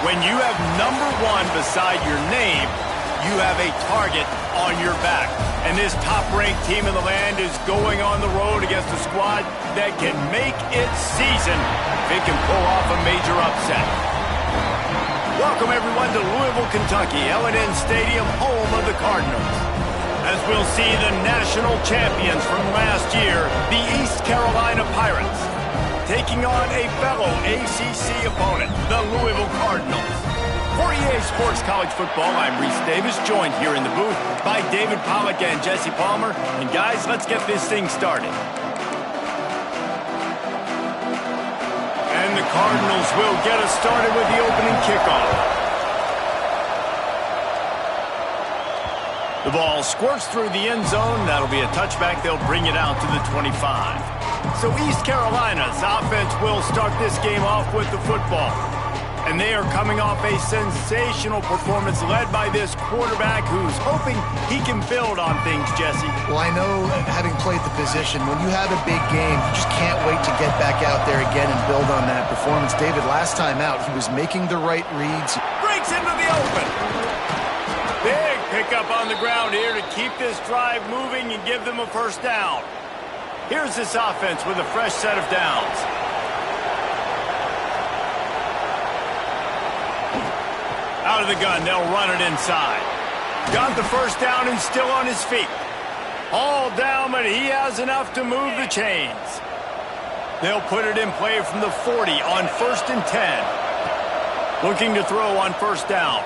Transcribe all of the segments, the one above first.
When you have number 1 beside your name, you have a target on your back. And this top-ranked team in the land is going on the road against a squad that can make its season if it can pull off a major upset. Welcome, everyone, to Louisville, Kentucky, L&N Stadium, home of the Cardinals. As we'll see the national champions from last year, the East Carolina Pirates, taking on a fellow ACC opponent, the Louisville Cardinals. For EA Sports College Football, I'm Reese Davis, joined here in the booth by David Pollack and Jesse Palmer. And guys, let's get this thing started. And the Cardinals will get us started with the opening kickoff. The ball squirts through the end zone. That'll be a touchback. They'll bring it out to the 25. So East Carolina's offense will start this game off with the football. And they are coming off a sensational performance led by this quarterback who's hoping he can build on things, Jesse. Well, I know, having played the position, when you have a big game, you just can't wait to get back out there again and build on that performance. David, last time out, he was making the right reads. Breaks into the open. Big pickup on the ground here to keep this drive moving and give them a first down. Here's this offense with a fresh set of downs. Out of the gun, they'll run it inside. Got the first down and still on his feet. All down, but he has enough to move the chains. They'll put it in play from the 40 on 1st and 10. Looking to throw on first down.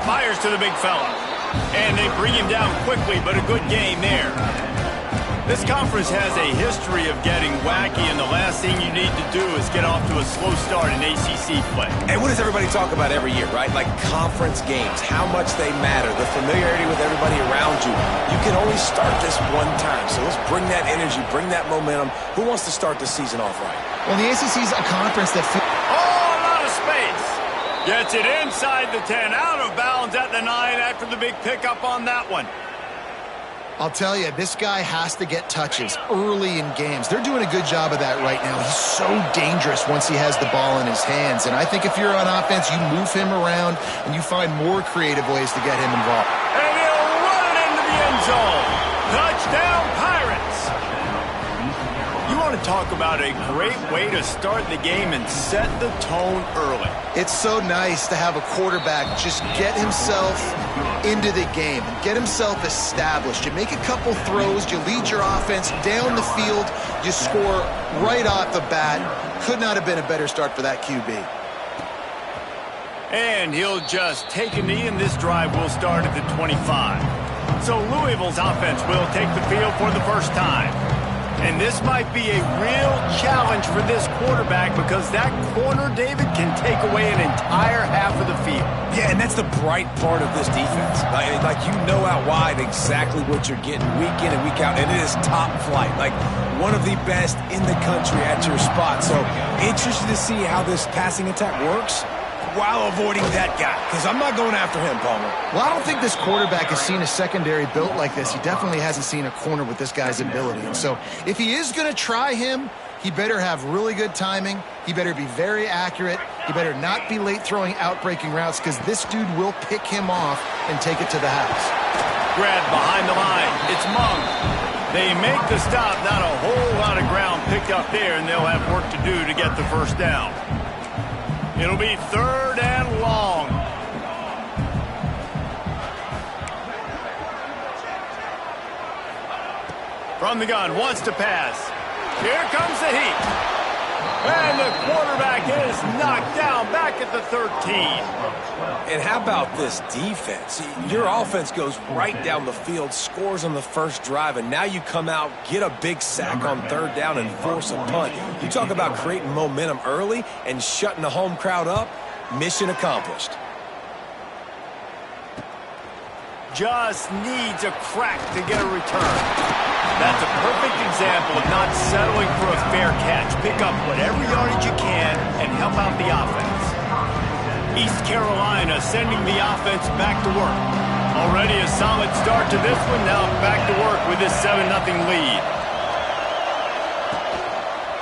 Fires to the big fella. And they bring him down quickly, but a good game there. This conference has a history of getting wacky, and the last thing you need to do is get off to a slow start in ACC play. And what does everybody talk about every year, right? Like conference games, how much they matter, the familiarity with everybody around you. You can only start this one time, so let's bring that energy, bring that momentum. Who wants to start the season off right? Well, the ACC is a conference that... Oh, a lot of space. Gets it inside the 10, out of bounds at the 9 after the big pickup on that one. I'll tell you, this guy has to get touches early in games. They're doing a good job of that right now. He's so dangerous once he has the ball in his hands. And I think if you're on offense, you move him around and you find more creative ways to get him involved. And he'll run it into the end zone. Touchdown, Pirates. You want to talk about a great way to start the game and set the tone early. It's so nice to have a quarterback just get himself into the game and get himself established. You make a couple throws, you lead your offense down the field, you score right off the bat. Could not have been a better start for that QB. And he'll just take a knee, and this drive will start at the 25. So Louisville's offense will take the field for the first time. And this might be a real challenge for this quarterback because that corner, David, can take away an entire half of the field. Yeah, and that's the bright part of this defense. Like you know out wide exactly what you're getting week in and week out, and it is top flight. Like one of the best in the country at your spot. So interested to see how this passing attack works while avoiding that guy, because I'm not going after him, Palmer. Well, I don't think this quarterback has seen a secondary built like this. He definitely hasn't seen a corner with this guy's ability. And so if he is going to try him, he better have really good timing. He better be very accurate. He better not be late throwing out-breaking routes because this dude will pick him off and take it to the house. Grab behind the line. It's Mung. They make the stop. Not a whole lot of ground picked up there, and they'll have work to do to get the first down. It'll be 3rd and long. From the gun, wants to pass. Here comes the heat. And the quarterback is knocked down back at the 13. And how about this defense? Your offense goes right down the field, scores on the first drive, and now you come out, get a big sack on 3rd down, and force a punt. You talk about creating momentum early and shutting the home crowd up. Mission accomplished. Just needs a crack to get a return. That's a perfect example of not settling for a fair catch. Pick up whatever yardage you can and help out the offense. East Carolina sending the offense back to work. Already a solid start to this one. Now back to work with this 7-0 lead.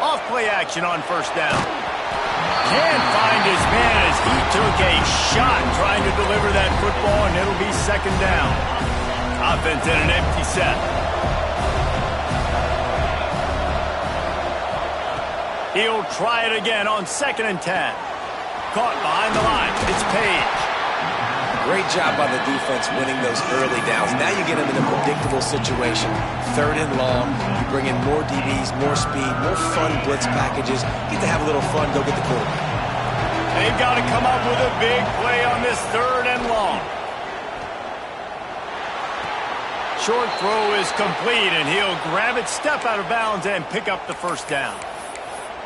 Off play action on first down. Can't find his man as he took a shot trying to deliver that football, and it'll be second down. Offense in an empty set. He'll try it again on 2nd and 10. Caught behind the line. It's Page. Great job by the defense winning those early downs. Now you get them in a predictable situation. 3rd and long. You bring in more DBs, more speed, more fun blitz packages. Get to have a little fun. Go get the quarterback. They've got to come up with a big play on this 3rd and long. Short throw is complete, and he'll grab it, step out of bounds, and pick up the first down.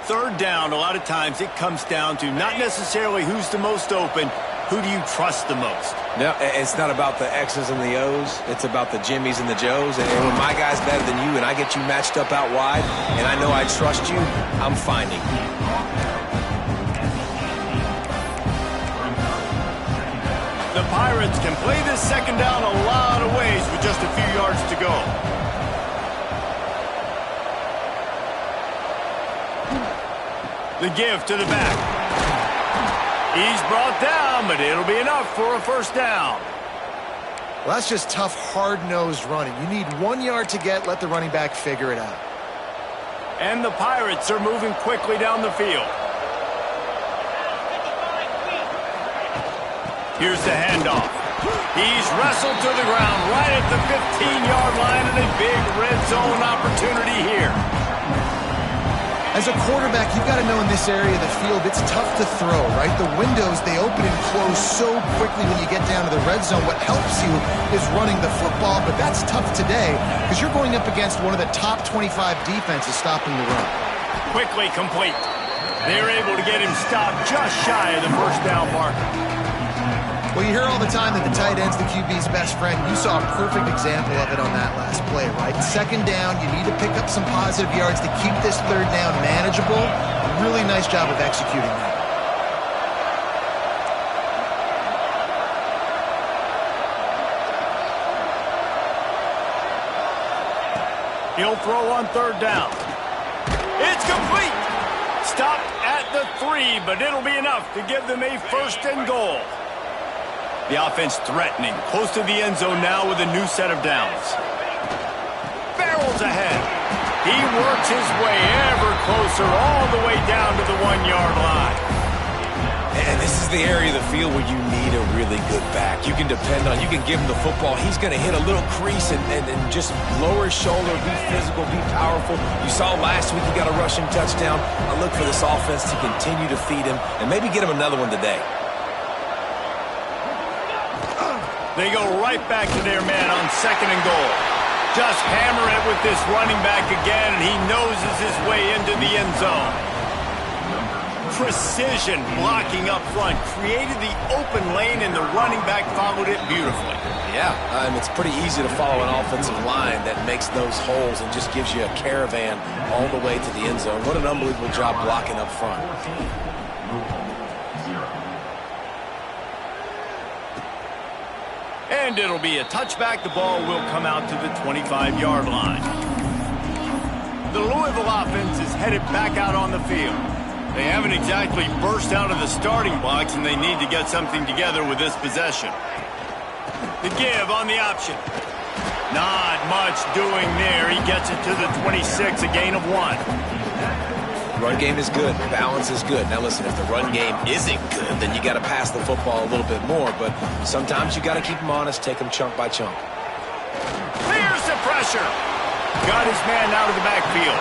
3rd down, a lot of times it comes down to not necessarily who's the most open, who do you trust the most? No, it's not about the X's and the O's. It's about the Jimmies and the Joes. And when my guy's better than you and I get you matched up out wide and I know I trust you, I'm finding you. The Pirates can play this 2nd down a lot of ways with just a few yards to go. The give to the back. He's brought down, but it'll be enough for a first down. Well, that's just tough, hard-nosed running. You need 1 yard to get, let the running back figure it out. And the Pirates are moving quickly down the field. Here's the handoff. He's wrestled to the ground right at the 15-yard line, and a big red zone opportunity here. As a quarterback, you've got to know in this area of the field, it's tough to throw, right? The windows, they open and close so quickly when you get down to the red zone. What helps you is running the football, but that's tough today because you're going up against one of the top 25 defenses stopping the run. Quickly complete. They're able to get him stopped just shy of the first down marker. Well, you hear all the time that the tight end's the QB's best friend. You saw a perfect example of it on that last play, right? 2nd down, you need to pick up some positive yards to keep this 3rd down manageable. Really nice job of executing that. He'll throw on 3rd down. It's complete. Stopped at the 3, but it'll be enough to give them a 1st and goal. The offense threatening, close to the end zone now with a new set of downs. Barrels ahead. He works his way ever closer all the way down to the 1-yard line. And this is the area of the field where you need a really good back. You can depend on, you can give him the football. He's going to hit a little crease and just lower his shoulder, be physical, be powerful. You saw last week he got a rushing touchdown. I look for this offense to continue to feed him and maybe get him another one today. They go right back to their man on 2nd and goal. Just hammer it with this running back again, and he noses his way into the end zone. Precision blocking up front, created the open lane, and the running back followed it beautifully. Yeah, it's pretty easy to follow an offensive line that makes those holes and just gives you a caravan all the way to the end zone. What an unbelievable job blocking up front. And it'll be a touchback. The ball will come out to the 25-yard line. The Louisville offense is headed back out on the field. They haven't exactly burst out of the starting blocks, and they need to get something together with this possession. The give on the option. Not much doing there. He gets it to the 26, a gain of 1. Run game is good. Balance is good. Now listen, if the run game isn't good, then you got to pass the football a little bit more. But sometimes you got to keep them honest, take them chunk by chunk. Clears the pressure. Got his man out of the backfield.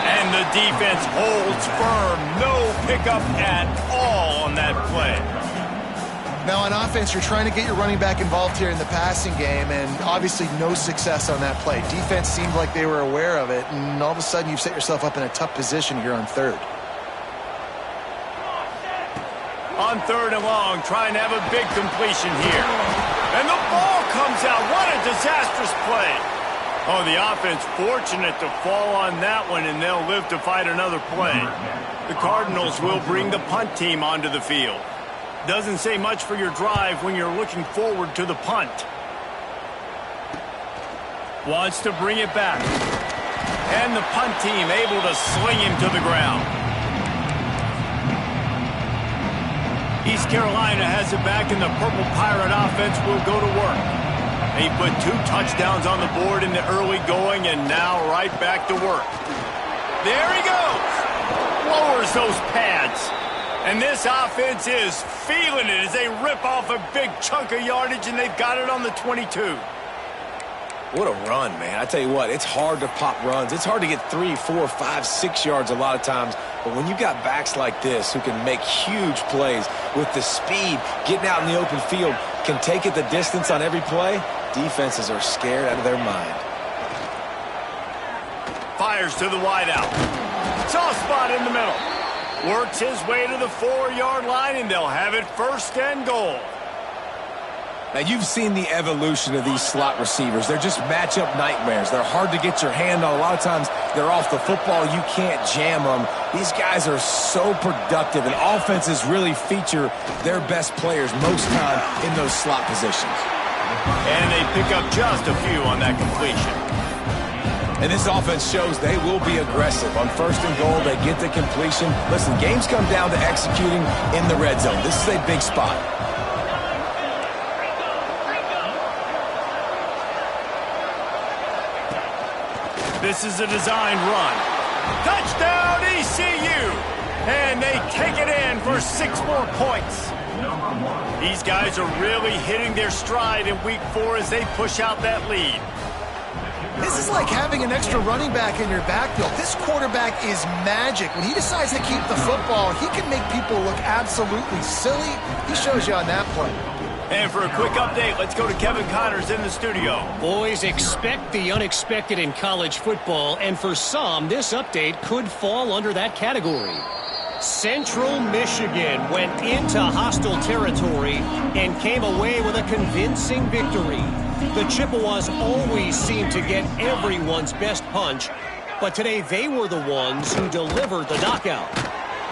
And the defense holds firm. No pickup at all on that play. Now on offense, you're trying to get your running back involved here in the passing game, and obviously no success on that play. Defense seemed like they were aware of it, and all of a sudden you've set yourself up in a tough position here on 3rd. On 3rd and long, trying to have a big completion here. And the ball comes out. What a disastrous play. Oh, the offense fortunate to fall on that one, and they'll live to fight another play. The Cardinals will bring the punt team onto the field. Doesn't say much for your drive when you're looking forward to the punt. Wants to bring it back. And the punt team able to sling him to the ground. East Carolina has it back, and the Purple Pirate offense will go to work. They put 2 touchdowns on the board in the early going, and now right back to work. There he goes. Lowers those pads. And this offense is feeling it as they rip off a big chunk of yardage, and they've got it on the 22. What a run, man. I tell you what, it's hard to pop runs. It's hard to get 3, 4, 5, 6 yards a lot of times. But when you got backs like this who can make huge plays with the speed, getting out in the open field, can take it the distance on every play, defenses are scared out of their mind. Fires to the wideout. Soft spot in the middle. Works his way to the 4-yard line, and they'll have it 1st and goal. Now, you've seen the evolution of these slot receivers. They're just matchup nightmares. They're hard to get your hand on. A lot of times, they're off the football. You can't jam them. These guys are so productive, and offenses really feature their best players most time in those slot positions. And they pick up just a few on that completion. And this offense shows they will be aggressive. On 1st and goal, they get the completion. Listen, games come down to executing in the red zone. This is a big spot. This is a designed run. Touchdown, ECU! And they take it in for 6 more points. These guys are really hitting their stride in week 4 as they push out that lead. This is like having an extra running back in your backfield. This quarterback is magic. When he decides to keep the football, he can make people look absolutely silly. He shows you on that play. And for a quick update, let's go to Kevin Connors in the studio. Boys, expect the unexpected in college football, and for some, this update could fall under that category. Central Michigan went into hostile territory and came away with a convincing victory. The Chippewas always seem to get everyone's best punch, but today they were the ones who delivered the knockout.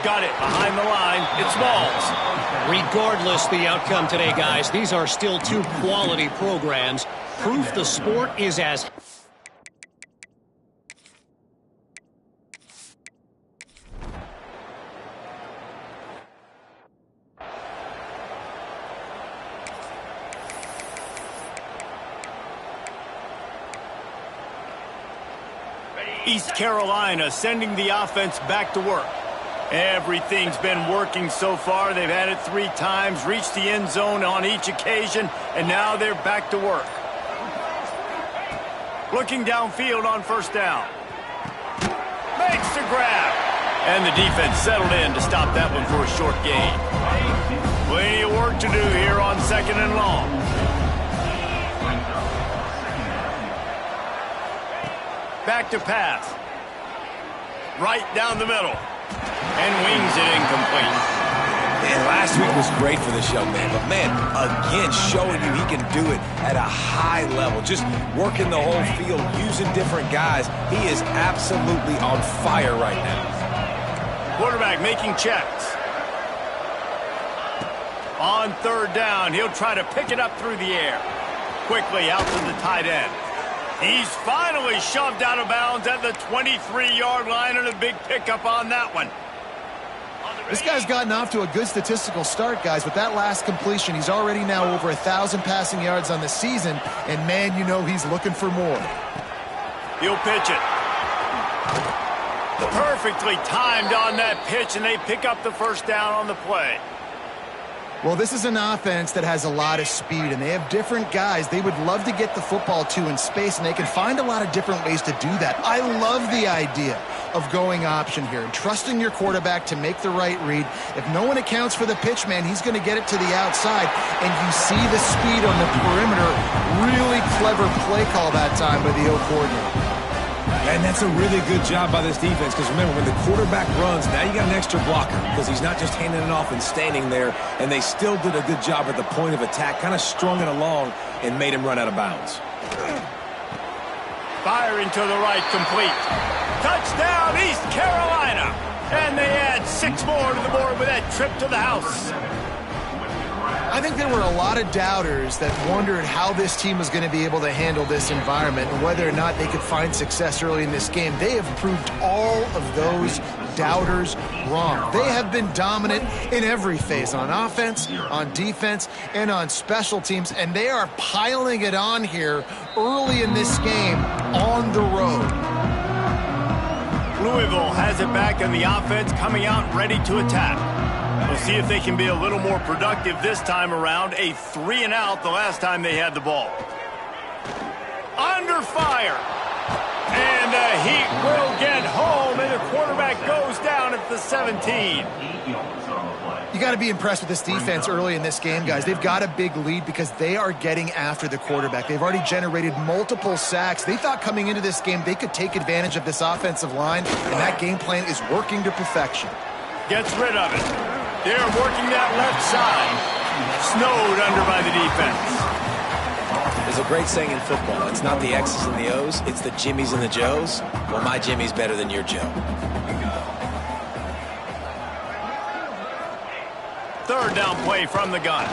Got it behind the line. It's Smalls. Regardless the outcome today, guys, these are still 2 quality programs. Proof the sport is as... East Carolina sending the offense back to work. Everything's been working so far. They've had it 3 times, reached the end zone on each occasion, and now they're back to work. Looking downfield on 1st down. Makes the grab. And the defense settled in to stop that one for a short gain. Plenty of work to do here on 2nd and long. Back to pass. Right down the middle. And wings it incomplete. Man, last week was great for this young man. But, man, again, showing you he can do it at a high level. Just working the whole field, using different guys. He is absolutely on fire right now. Quarterback making checks. On 3rd down, he'll try to pick it up through the air. Quickly out to the tight end. He's finally shoved out of bounds at the 23-yard line, and a big pickup on that one. This guy's gotten off to a good statistical start, guys. With that last completion, he's already now over 1,000 passing yards on the season, and, man, you know he's looking for more. He'll pitch it. Perfectly timed on that pitch, and they pick up the 1st down on the play. Well, this is an offense that has a lot of speed, and they have different guys they would love to get the football to in space, and they can find a lot of different ways to do that. I love the idea of going option here and trusting your quarterback to make the right read. If no one accounts for the pitch, man, he's going to get it to the outside, and you see the speed on the perimeter. Really clever play call that time by the O coordinator. And that's a really good job by this defense, because remember, when the quarterback runs, now you got an extra blocker, because he's not just handing it off and standing there, and they still did a good job at the point of attack, kind of strung it along and made him run out of bounds. Firing to the right, complete. Touchdown, East Carolina! And they add 6 more to the board with that trip to the house. I think there were a lot of doubters that wondered how this team was going to be able to handle this environment and whether or not they could find success early in this game. They have proved all of those doubters wrong. They have been dominant in every phase, on offense, on defense, and on special teams, and they are piling it on here early in this game on the road. Louisville has it back in the offense, coming out ready to attack. We'll see if they can be a little more productive this time around. A 3-and-out the last time they had the ball. Under fire. And the Heat will get home, and the quarterback goes down at the 17. You got to be impressed with this defense early in this game, guys. They've got a big lead because they are getting after the quarterback. They've already generated multiple sacks. They thought coming into this game they could take advantage of this offensive line, and that game plan is working to perfection. Gets rid of it. They're working that left side. Snowed under by the defense. There's a great saying in football. It's not the X's and the O's, it's the Jimmies and the Joes. Well, my Jimmy's better than your Joe. Third down play from the gun.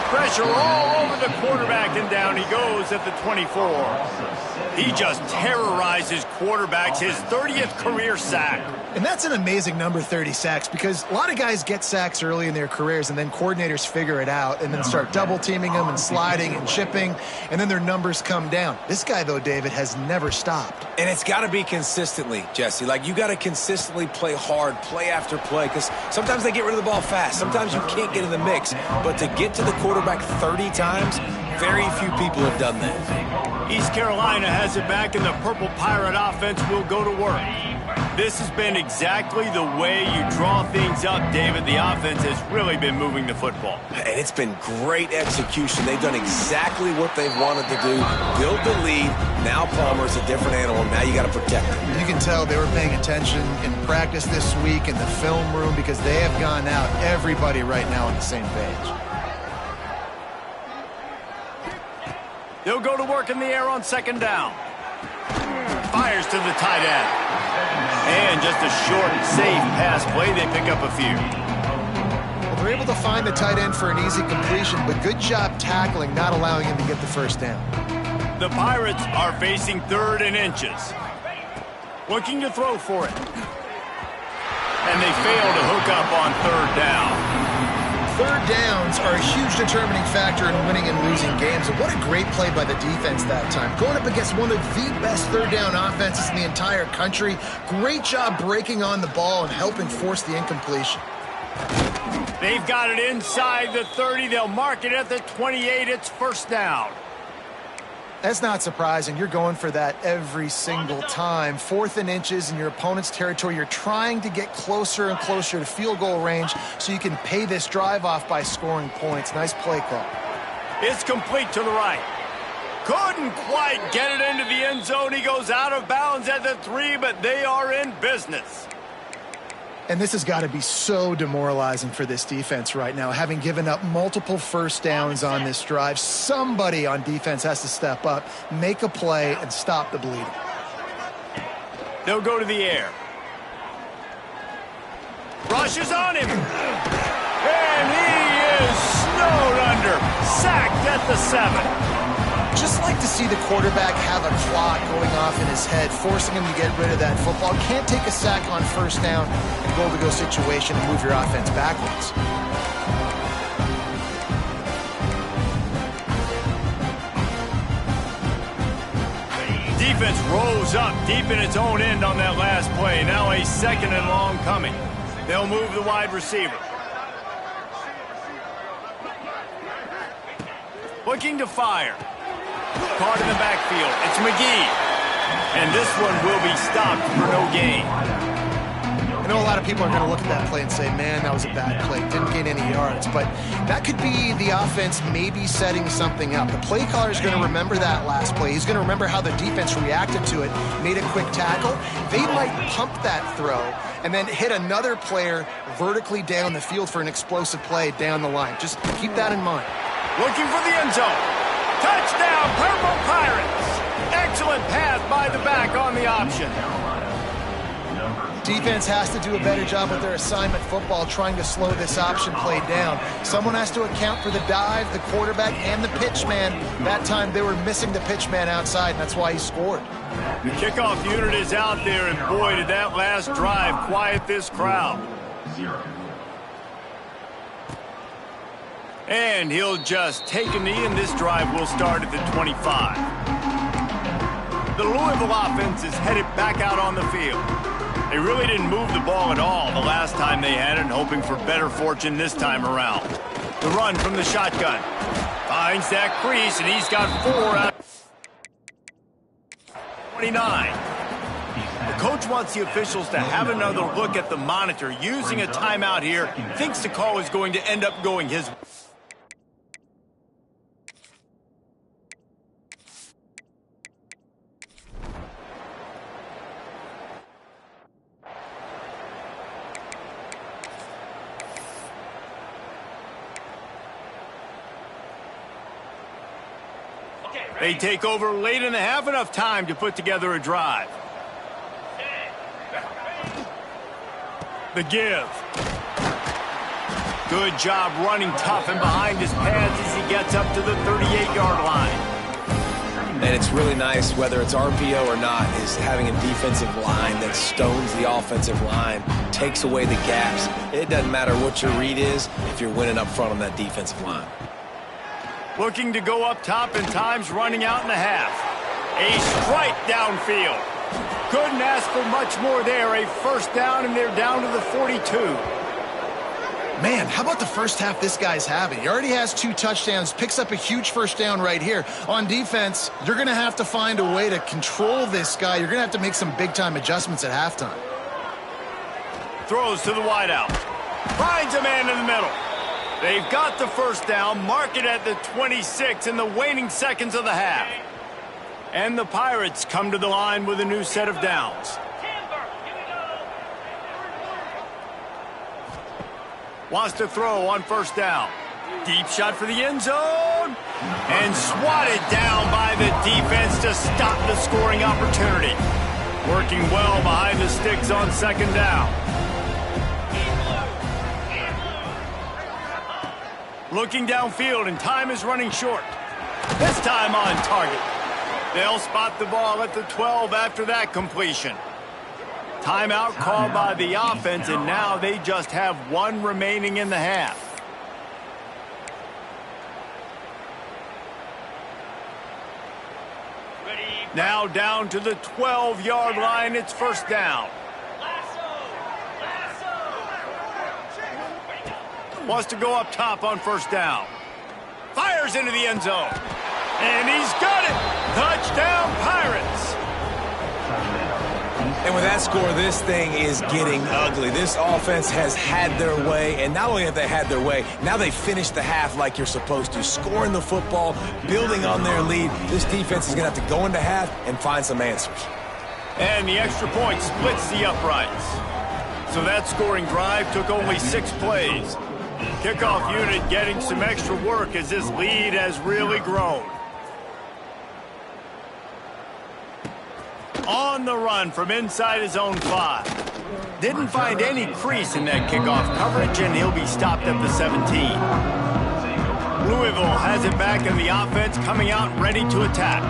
Pressure all over the quarterback, and down he goes at the 24. He just terrorizes quarterbacks, his 30th career sack. And that's an amazing number, 30 sacks, because a lot of guys get sacks early in their careers, and then coordinators figure it out and then start double-teaming them and sliding and chipping, and then their numbers come down. This guy, though, David, has never stopped. And it's got to be consistently, Jesse. Like, you got to consistently play hard, play after play, because sometimes they get rid of the ball fast. Sometimes you can't get in the mix. But to get to the quarterback 30 times, very few people have done that. East Carolina has it back, and the Purple Pirate offense will go to work. This has been exactly the way you draw things up, David. The offense has really been moving the football. And it's been great execution. They've done exactly what they've wanted to do. Build the lead. Now Palmer's a different animal. Now you got to protect him. You can tell they were paying attention in practice this week in the film room because they have gone out, everybody right now on the same page. They'll go to work in the air on second down. Fires to the tight end. And just a short, safe pass play. They pick up a few. Well, they're able to find the tight end for an easy completion, but good job tackling, not allowing him to get the first down. The Pirates are facing 3rd and inches. Looking to throw for it. And they fail to hook up on 3rd down. Third downs are a huge determining factor in winning and losing games. And what a great play by the defense that time. Going up against one of the best third down offenses in the entire country. Great job breaking on the ball and helping force the incompletion. They've got it inside the 30. They'll mark it at the 28. It's first down. That's not surprising. You're going for that every single time. 4th and inches in your opponent's territory. You're trying to get closer and closer to field goal range so you can pay this drive off by scoring points. Nice play call. It's complete to the right. Couldn't quite get it into the end zone. He goes out of bounds at the 3, but they are in business. And this has got to be so demoralizing for this defense right now. Having given up multiple first downs on this drive, somebody on defense has to step up, make a play, and stop the bleeding. They'll go to the air. Rushes on him. And he is snowed under. Sacked at the 7. Just like to see the quarterback have a clock going off in his head, forcing him to get rid of that football. Can't take a sack on first down and goal-to-go situation and move your offense backwards. Defense rose up deep in its own end on that last play. Now a 2nd and long coming. They'll move the wide receiver. Looking to fire. Caught in the backfield. It's McGee. And this one will be stopped for no gain. I know a lot of people are going to look at that play and say, man, that was a bad play. Didn't gain any yards. But that could be the offense maybe setting something up. The play caller is going to remember that last play. He's going to remember how the defense reacted to it, made a quick tackle. They might pump that throw and then hit another player vertically down the field for an explosive play down the line. Just keep that in mind. Looking for the end zone. Touchdown, Purple Pirates. Excellent pass by the back on the option. Defense has to do a better job with their assignment football trying to slow this option play down. Someone has to account for the dive, the quarterback, and the pitch man. That time they were missing the pitch man outside, and that's why he scored. The kickoff unit is out there, and boy, did that last drive quiet this crowd. And he'll just take a knee, and this drive will start at the 25. The Louisville offense is headed back out on the field. They really didn't move the ball at all the last time they had it, hoping for better fortune this time around. The run from the shotgun. Finds that crease, and he's got 4 out of 29. The coach wants the officials to have another look at the monitor. Using a timeout here, thinks the call is going to end up going his way. They take over late in the half, enough time to put together a drive. The give. Good job running tough and behind his pads as he gets up to the 38-yard line. And it's really nice, whether it's RPO or not, is having a defensive line that stones the offensive line, takes away the gaps. It doesn't matter what your read is if you're winning up front on that defensive line. Looking to go up top, and time's running out in the half. A strike downfield. Couldn't ask for much more there. A first down, and they're down to the 42. Man, how about the first half this guy's having? He already has 2 touchdowns, picks up a huge first down right here. On defense, you're going to have to find a way to control this guy. You're going to have to make some big-time adjustments at halftime. Throws to the wideout. Finds a man in the middle. They've got the first down, mark it at the 26 in the waning seconds of the half. And the Pirates come to the line with a new set of downs. Wants to throw on first down. Deep shot for the end zone. And swatted down by the defense to stop the scoring opportunity. Working well behind the sticks on second down. Looking downfield, and time is running short. This time on target. They'll spot the ball at the 12 after that completion. Timeout called by the offense, and now they just have 1 remaining in the half. Now down to the 12-yard line. It's first down. Wants to go up top on first down. Fires into the end zone. And he's got it. Touchdown, Pirates. And with that score, this thing is getting ugly. This offense has had their way, and not only have they had their way, now they finished the half like you're supposed to, scoring the football, building on their lead. This defense is going to have to go into half and find some answers. And the extra point splits the uprights. So that scoring drive took only 6 plays. Kickoff unit getting some extra work as this lead has really grown. On the run from inside his own 5. Didn't find any crease in that kickoff coverage, and he'll be stopped at the 17. Louisville has it back, and the offense coming out ready to attack.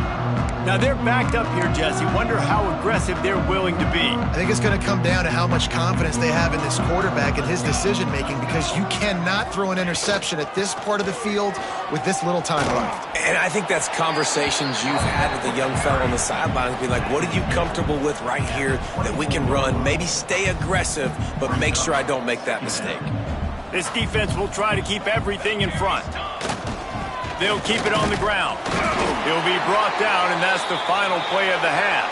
Now they're backed up here, Jesse. Wonder how aggressive they're willing to be. I think it's going to come down to how much confidence they have in this quarterback and his decision-making, because you cannot throw an interception at this part of the field with this little time left. And I think that's conversations you've had with the young fella on the sidelines. Be like, what are you comfortable with right here that we can run? Maybe stay aggressive, but make sure I don't make that mistake. This defense will try to keep everything in front. They'll keep it on the ground. He'll be brought down, and that's the final play of the half.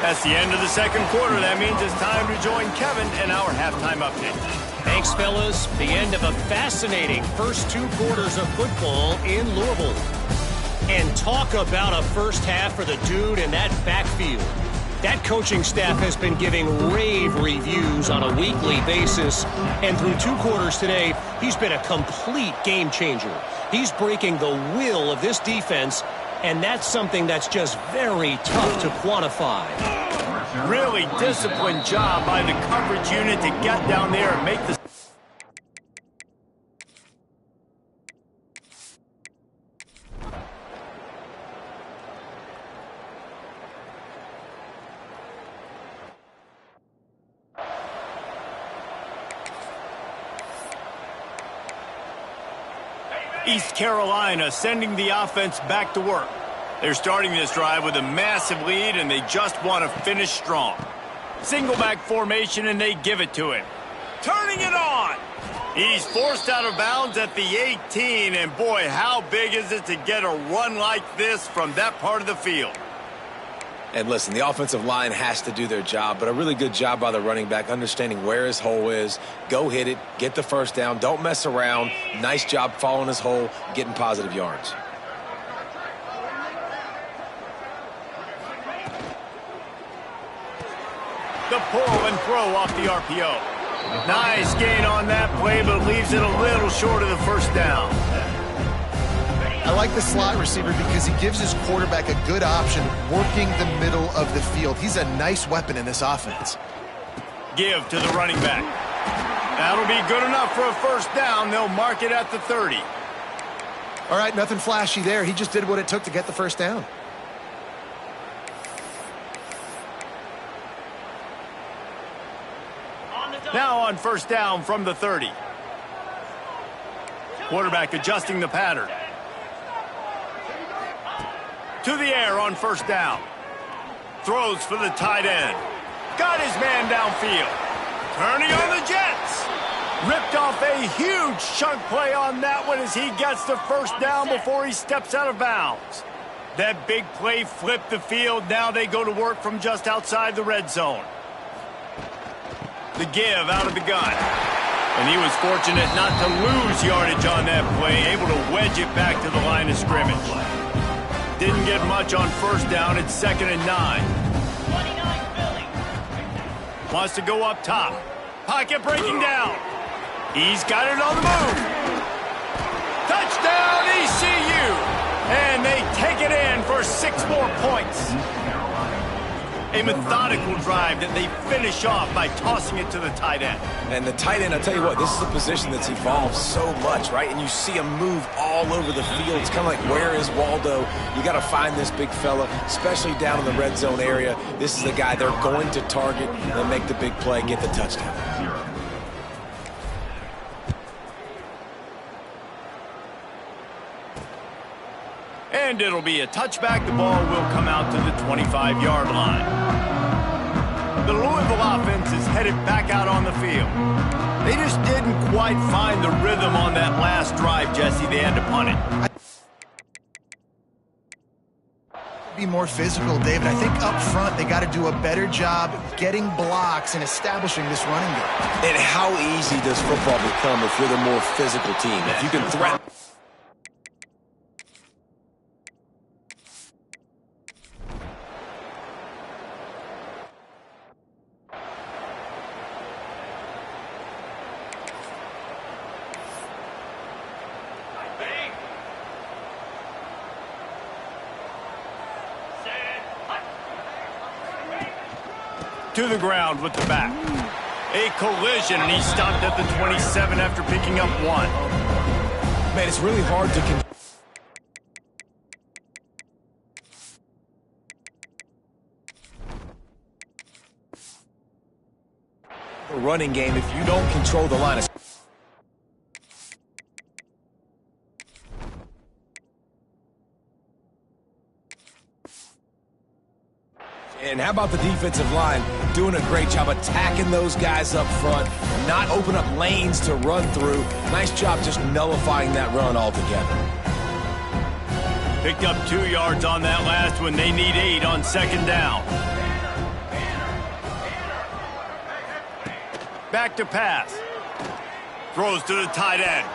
That's the end of the second quarter. That means it's time to join Kevin in our halftime update. Thanks, fellas. The end of a fascinating first 2 quarters of football in Louisville. And talk about a first half for the dude in that backfield. That coaching staff has been giving rave reviews on a weekly basis. And through 2 quarters today, he's been a complete game changer. He's breaking the will of this defense, and that's something that's just very tough to quantify. Really disciplined job by the coverage unit to get down there and make the... East Carolina sending the offense back to work. They're starting this drive with a massive lead, and they just want to finish strong. Single back formation, and they give it to him. Turning it on. He's forced out of bounds at the 18, and boy, how big is it to get a run like this from that part of the field. And listen, the offensive line has to do their job, but a really good job by the running back understanding where his hole is. Go hit it, get the first down, don't mess around. Nice job following his hole, getting positive yards. The pull and throw off the RPO. Nice gain on that play, but leaves it a little short of the first down. I like the slot receiver because he gives his quarterback a good option working the middle of the field. He's a nice weapon in this offense. Give to the running back. That'll be good enough for a first down. They'll mark it at the 30. All right, nothing flashy there. He just did what it took to get the first down. Now on first down from the 30. Quarterback adjusting the pattern. To the air on first down. Throws for the tight end. Got his man downfield. Turning on the Jets. Ripped off a huge chunk play on that one as he gets the first down before he steps out of bounds. That big play flipped the field. Now they go to work from just outside the red zone. The give out of the gun. And he was fortunate not to lose yardage on that play, able to wedge it back to the line of scrimmage. Didn't get much on first down. It's 2nd and 9. Wants to go up top. Pocket breaking down. He's got it on the move. Touchdown, ECU. And they take it in for 6 more points. A methodical drive that they finish off by tossing it to the tight end. And the tight end, I'll tell you what, this is a position that's evolved so much, right? And you see him move all over the field. It's kind of like, where is Waldo? You got to find this big fella, especially down in the red zone area. This is the guy they're going to target and make the big play, get the touchdown. And it'll be a touchback. The ball will come out to the 25-yard line. The Louisville offense is headed back out on the field. They just didn't quite find the rhythm on that last drive, Jesse. They had to punt it. Be more physical, David. I think up front they got to do a better job getting blocks and establishing this running game. And how easy does football become if you're the more physical team? If you can threaten... To the ground with the back. A collision, and he stopped at the 27 after picking up 1. Man, it's really hard to... The running game, if you don't control the line of... And how about the defensive line doing a great job attacking those guys up front, not open up lanes to run through. Nice job just nullifying that run altogether. Picked up 2 yards on that last one. They need 8 on 2nd down. Back to pass. Throws to the tight end.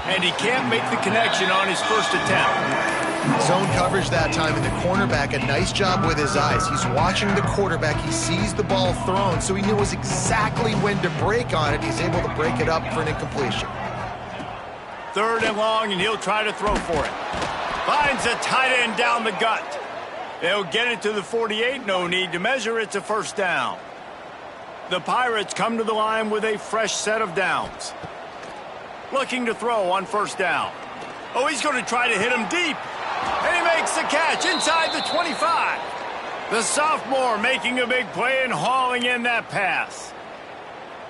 And he can't make the connection on his first attempt. Zone coverage that time, and the cornerback, a nice job with his eyes. He's watching the quarterback. He sees the ball thrown, so he knows exactly when to break on it. He's able to break it up for an incompletion. 3rd and long, and he'll try to throw for it. Finds a tight end down the gut. They'll get it to the 48. No need to measure. It's a first down. The Pirates come to the line with a fresh set of downs. Looking to throw on first down. Oh, he's going to try to hit him deep. And he makes the catch inside the 25. The sophomore making a big play and hauling in that pass.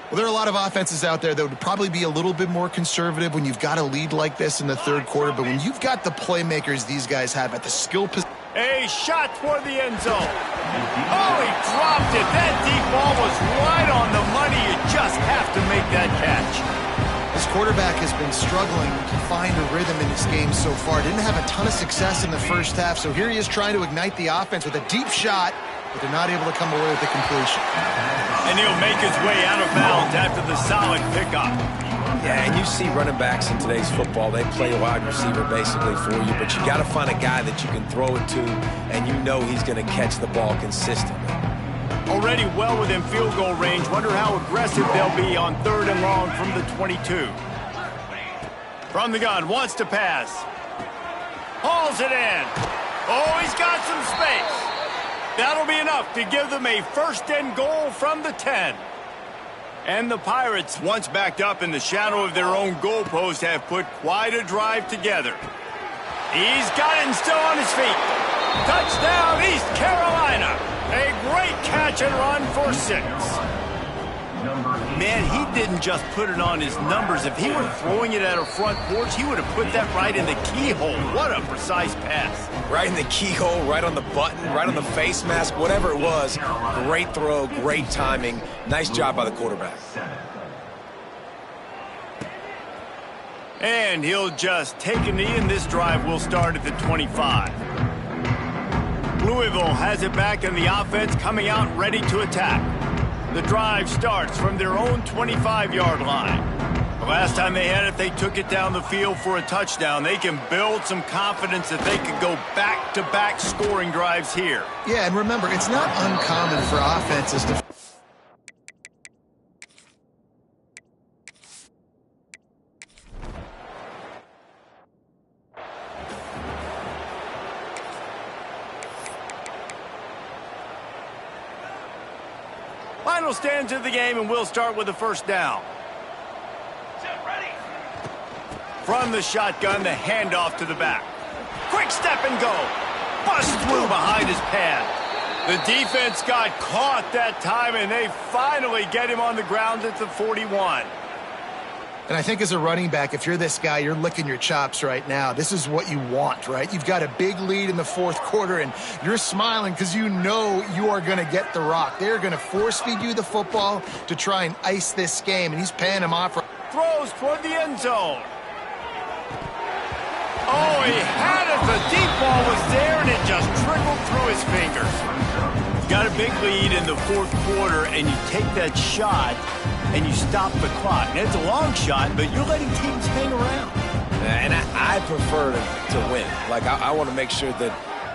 Well, there are a lot of offenses out there that would probably be a little bit more conservative when you've got a lead like this in the third quarter. But when you've got the playmakers these guys have at the skill position. A shot toward the end zone. Oh, he dropped it. That deep ball was right on the money. You just have to make that catch. This quarterback has been struggling to find a rhythm in this game so far. Didn't have a ton of success in the first half, so here he is trying to ignite the offense with a deep shot, but they're not able to come away with the completion. And he'll make his way out of bounds after the solid pickup. Yeah, and you see running backs in today's football, they play a wide receiver basically for you, but you got to find a guy that you can throw it to, and you know he's going to catch the ball consistently. Already well within field goal range. Wonder how aggressive they'll be on 3rd and long from the 22. From the gun, wants to pass. Hauls it in. Oh, he's got some space. That'll be enough to give them a 1st and goal from the 10. And the Pirates, once backed up in the shadow of their own goalpost, have put quite a drive together. He's got it and still on his feet. Touchdown, East Carolina. A great catch and run for 6. Man, he didn't just put it on his numbers. If he were throwing it at a front porch, he would have put that right in the keyhole. What a precise pass. Right in the keyhole, right on the button, right on the face mask, whatever it was. Great throw, great timing. Nice job by the quarterback. And he'll just take a knee, and this drive will start at the 25. Louisville has it back, and the offense coming out ready to attack. The drive starts from their own 25-yard line. The last time they had it, they took it down the field for a touchdown. They can build some confidence that they could go back-to-back scoring drives here. Yeah, and remember, it's not uncommon for offenses to... Final stands of the game, and we'll start with the first down. From the shotgun, the handoff to the back. Quick step and go. Bust through behind his pad. The defense got caught that time, and they finally get him on the ground at the 41. And I think as a running back, if you're this guy, you're licking your chops right now. This is what you want, right? You've got a big lead in the 4th quarter, and you're smiling because you know you are going to get the rock. They're going to force-feed you the football to try and ice this game, and he's paying him off. Throws toward the end zone. Oh, he had it. The deep ball was there, and it just trickled through his fingers. Got a big lead in the 4th quarter, and you take that shot, and you stop the clock. And it's a long shot, but you're letting teams hang around. And I prefer to win. Like, I want to make sure that,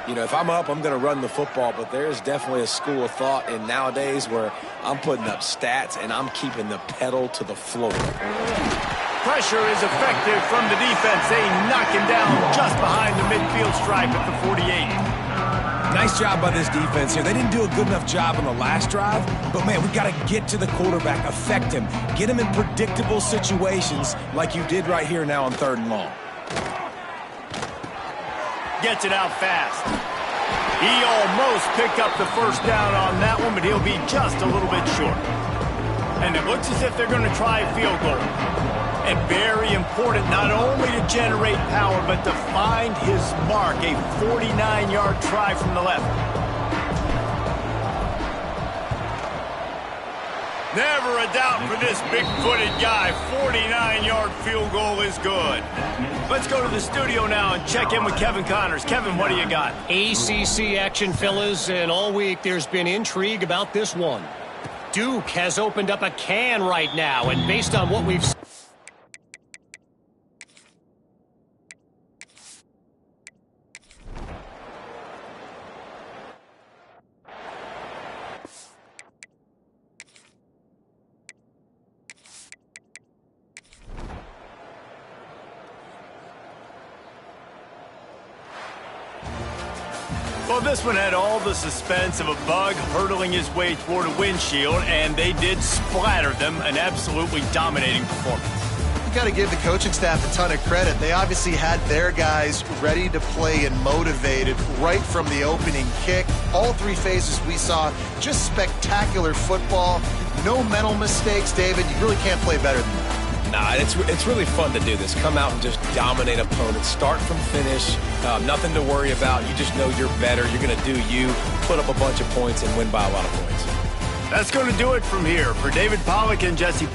you know, if I'm up, I'm going to run the football. But there's definitely a school of thought in nowadays where I'm putting up stats and I'm keeping the pedal to the floor. Pressure is effective from the defense. They knock him down just behind the midfield stripe at the 48. Nice job by this defense here. They didn't do a good enough job on the last drive, but, man, we got to get to the quarterback, affect him, get him in predictable situations like you did right here now on 3rd and long. Gets it out fast. He almost picked up the first down on that one, but he'll be just a little bit short. And it looks as if they're going to try a field goal. And very important not only to generate power, but to find his mark, a 49-yard try from the left. Never a doubt for this big-footed guy. 49-yard field goal is good. Let's go to the studio now and check in with Kevin Connors. Kevin, what do you got? ACC action, fellas, and all week there's been intrigue about this one. Duke has opened up a can right now, and based on what we've seen, Well, this one had all the suspense of a bug hurtling his way toward a windshield, and they did splatter them. An absolutely dominating performance. You got to give the coaching staff a ton of credit. They obviously had their guys ready to play and motivated right from the opening kick. All three phases we saw, just spectacular football. No mental mistakes, David. You really can't play better than that. Nah, it's really fun to do this. Come out and just dominate opponents. Start from finish. Nothing to worry about. You just know you're better. You're going to do you, put up a bunch of points, and win by a lot of points. That's going to do it from here. For David Pollack and Jesse